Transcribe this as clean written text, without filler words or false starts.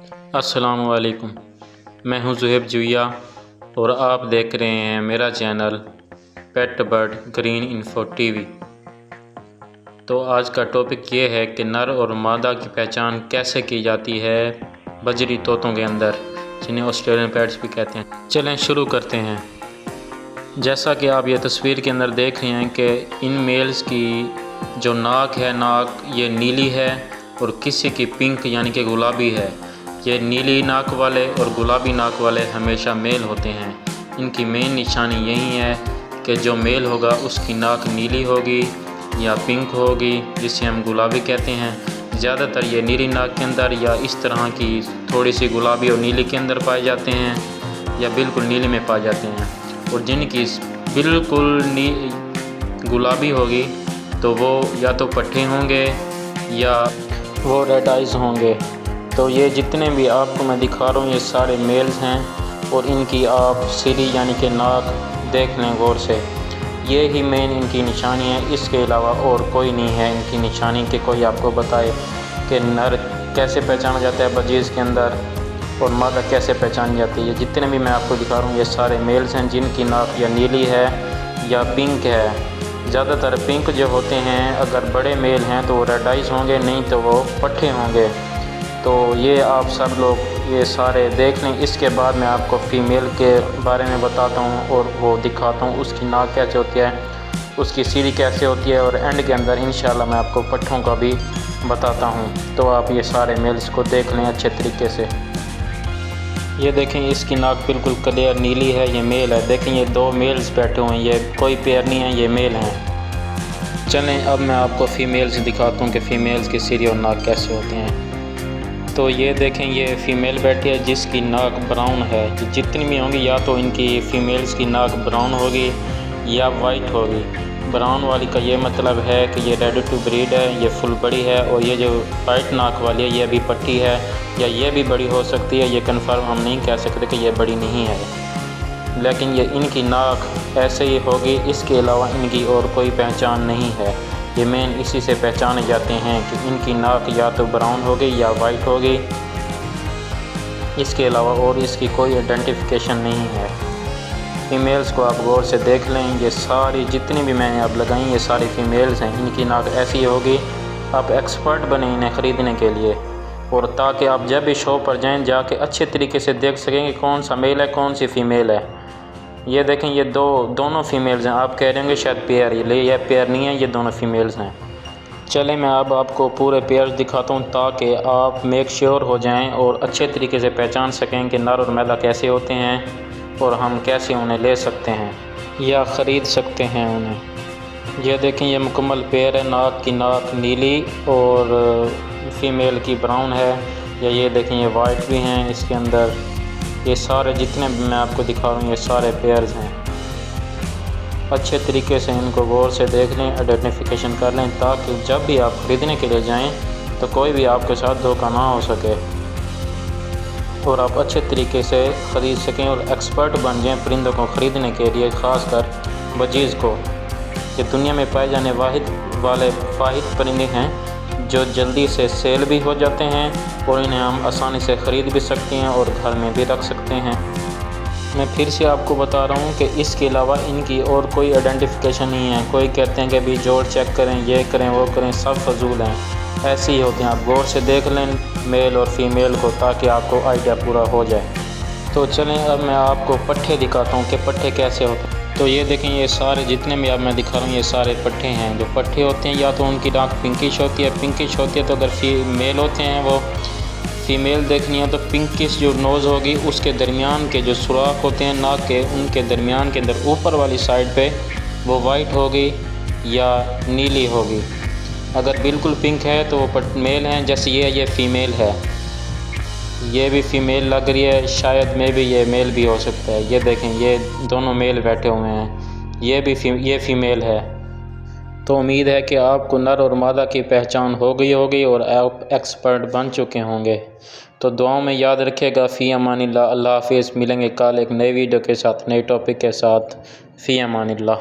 السلام علیکم، میں ہوں زہیب جویا اور آپ دیکھ رہے ہیں میرا channel Pet Bird Green Info TV. تو آج کا ٹاپک یہ ہے کہ نر اور مادہ کی پہچان کیسے کی جاتی ہے بجری طوطوں کے اندر، جنہیں آسٹریلین پیٹس بھی کہتے ہیں۔ چلیں شروع کرتے ہیں۔ جیسا کہ آپ یہ تصویر کے اندر دیکھ رہے ہیں کہ ان میلز کی جو ناک ہے، ناک یہ نیلی ہے اور کسی کی پنک یعنی کہ گلابی ہے۔ یہ نیلی ناک والے اور گلابی ناک والے ہمیشہ میل ہوتے ہیں۔ ان کی مین نشانی یہی ہے کہ جو میل ہوگا اس کی ناک نیلی ہوگی یا پنک ہوگی، جسے ہم گلابی کہتے ہیں۔ زیادہ تر یہ نیلی ناک کے اندر یا اس طرح کی تھوڑی سی گلابی اور نیلی کے اندر پائے جاتے ہیں یا بالکل نیلی میں پائے جاتے ہیں۔ اور جن کی بالکل گلابی ہوگی تو وہ یا تو پٹھے ہوں گے یا وہ ریڈ آئیز ہوں گے۔ تو یہ جتنے بھی آپ کو میں دکھا رہا ہوں یہ سارے میلز ہیں اور ان کی آپ سری یعنی کہ ناک دیکھ لیں غور سے، یہ ہی مین ان کی نشانی ہے۔ اس کے علاوہ اور کوئی نہیں ہے ان کی نشانی کہ کوئی آپ کو بتائے کہ نر کیسے پہچانا جاتا ہے بجیز کے اندر اور مادہ کیسے پہچانی جاتی ہے۔ یہ جتنے بھی میں آپ کو دکھا رہا ہوں یہ سارے میلز ہیں جن کی ناک یا نیلی ہے یا پنک ہے۔ زیادہ تر پنک جو ہوتے ہیں، اگر بڑے میل ہیں تو وہ ریڈ آئیز ہوں گے، نہیں تو وہ پٹھے ہوں گے۔ تو یہ آپ سب لوگ یہ سارے دیکھ لیں۔ اس کے بعد میں آپ کو فیمیل کے بارے میں بتاتا ہوں اور وہ دکھاتا ہوں اس کی ناک کیسے ہوتی ہے، اس کی سیڑھی کیسے ہوتی ہے، اور اینڈ کے اندر انشاءاللہ میں آپ کو پٹھوں کا بھی بتاتا ہوں۔ تو آپ یہ سارے میلز کو دیکھ لیں اچھے طریقے سے۔ یہ دیکھیں اس کی ناک بالکل کلیئر نیلی ہے، یہ میل ہے۔ دیکھیں یہ دو میلز بیٹھے ہوئے ہیں، یہ کوئی پیئر نہیں ہے، یہ میل ہیں۔ چلیں اب میں آپ کو فیمیلز دکھاتا ہوں کہ فیمیلز کی سیڑھی اور ناک کیسے ہوتے ہیں۔ تو یہ دیکھیں یہ فیمیل بیٹھی ہے جس کی ناک براؤن ہے۔ جتنی بھی ہوں گی یا تو ان کی فیمیلز کی ناک براؤن ہوگی یا وائٹ ہوگی۔ براؤن والی کا یہ مطلب ہے کہ یہ ریڈی ٹو بریڈ ہے، یہ فل بڑی ہے، اور یہ جو وائٹ ناک والی ہے یہ بھی پٹی ہے یا یہ بھی بڑی ہو سکتی ہے، یہ کنفرم ہم نہیں کہہ سکتے کہ یہ بڑی نہیں ہے، لیکن یہ ان کی ناک ایسے ہی ہوگی۔ اس کے علاوہ ان کی اور کوئی پہچان نہیں ہے۔ یہ مین اسی سے پہچانے جاتے ہیں کہ ان کی ناک یا تو براؤن ہوگی یا وائٹ ہوگی، اس کے علاوہ اور اس کی کوئی آئیڈینٹیفیکیشن نہیں ہے۔ فیمیلز کو آپ غور سے دیکھ لیں، یہ ساری جتنی بھی میں نے اب لگائیں یہ ساری فیمیلز ہیں، ان کی ناک ایسی ہوگی۔ آپ ایکسپرٹ بنیں انہیں خریدنے کے لیے، اور تاکہ آپ جب بھی شو پر جائیں جا کے اچھے طریقے سے دیکھ سکیں کہ کون سا میل ہے کون سی فیمیل ہے۔ یہ دیکھیں یہ دونوں فیمیلز ہیں۔ آپ کہہ رہے ہوں گے شاید پیئر، یہ پیئر نہیں ہے، یہ دونوں فیمیلز ہیں۔ چلیں میں اب آپ کو پورے پیئر دکھاتا ہوں تاکہ آپ میک شیور ہو جائیں اور اچھے طریقے سے پہچان سکیں کہ نر اور مادہ کیسے ہوتے ہیں اور ہم کیسے انہیں لے سکتے ہیں یا خرید سکتے ہیں انہیں۔ یہ دیکھیں یہ مکمل پیئر ہے، ناک کی ناک نیلی اور فیمیل کی براؤن ہے، یا یہ دیکھیں یہ وائٹ بھی ہیں اس کے اندر۔ یہ سارے جتنے بھی میں آپ کو دکھا رہا ہوں یہ سارے پیئرز ہیں۔ اچھے طریقے سے ان کو غور سے دیکھ لیں، آئیڈینٹیفیکیشن کر لیں تاکہ جب بھی آپ خریدنے کے لیے جائیں تو کوئی بھی آپ کے ساتھ دھوکہ نہ ہو سکے اور آپ اچھے طریقے سے خرید سکیں اور ایکسپرٹ بن جائیں پرندوں کو خریدنے کے لیے، خاص کر بجیز کو۔ یہ دنیا میں پائے جانے واحد پرندے ہیں جو جلدی سے سیل بھی ہو جاتے ہیں اور انہیں ہم آسانی سے خرید بھی سکتے ہیں اور گھر میں بھی رکھ سکتے ہیں۔ میں پھر سے آپ کو بتا رہا ہوں کہ اس کے علاوہ ان کی اور کوئی آئیڈینٹیفیکیشن نہیں ہے۔ کوئی کہتے ہیں کہ بھی جوڑ چیک کریں، یہ کریں وہ کریں، سب فضول ہیں، ایسے ہی ہوتے ہیں۔ آپ غور سے دیکھ لیں میل اور فیمیل کو تاکہ آپ کو آئیڈیا پورا ہو جائے۔ تو چلیں اب میں آپ کو پٹھے دکھاتا ہوں کہ پٹھے کیسے ہوتے ہیں۔ تو یہ دیکھیں یہ سارے جتنے بھی اب میں دکھا رہا ہوں یہ سارے پٹھے ہیں۔ جو پٹھے ہوتے ہیں یا تو ان کی ناک پنکش ہوتی ہے تو اگر میل ہوتے ہیں وہ فیمیل دیکھنی ہے تو پنکش جو نوز ہوگی اس کے درمیان کے جو سوراخ ہوتے ہیں ناک کے، ان کے درمیان کے اندر اوپر والی سائڈ پہ وہ وائٹ ہوگی یا نیلی ہوگی۔ اگر بالکل پنک ہے تو وہ میل ہیں، جیسے یہ فیمیل ہے، یہ بھی فیمیل لگ رہی ہے، شاید میں بھی یہ میل بھی ہو سکتا ہے۔ یہ دیکھیں یہ دونوں میل بیٹھے ہوئے ہیں، یہ فیمیل ہے۔ تو امید ہے کہ آپ کو نر اور مادہ کی پہچان ہو گئی ہوگی اور آپ ایکسپرٹ بن چکے ہوں گے۔ تو دعاؤں میں یاد رکھے گا۔ فی امان اللہ۔ اللہ حافظ۔ ملیں گے کل ایک نئی ویڈیو کے ساتھ، نئے ٹاپک کے ساتھ۔ فی امان اللہ۔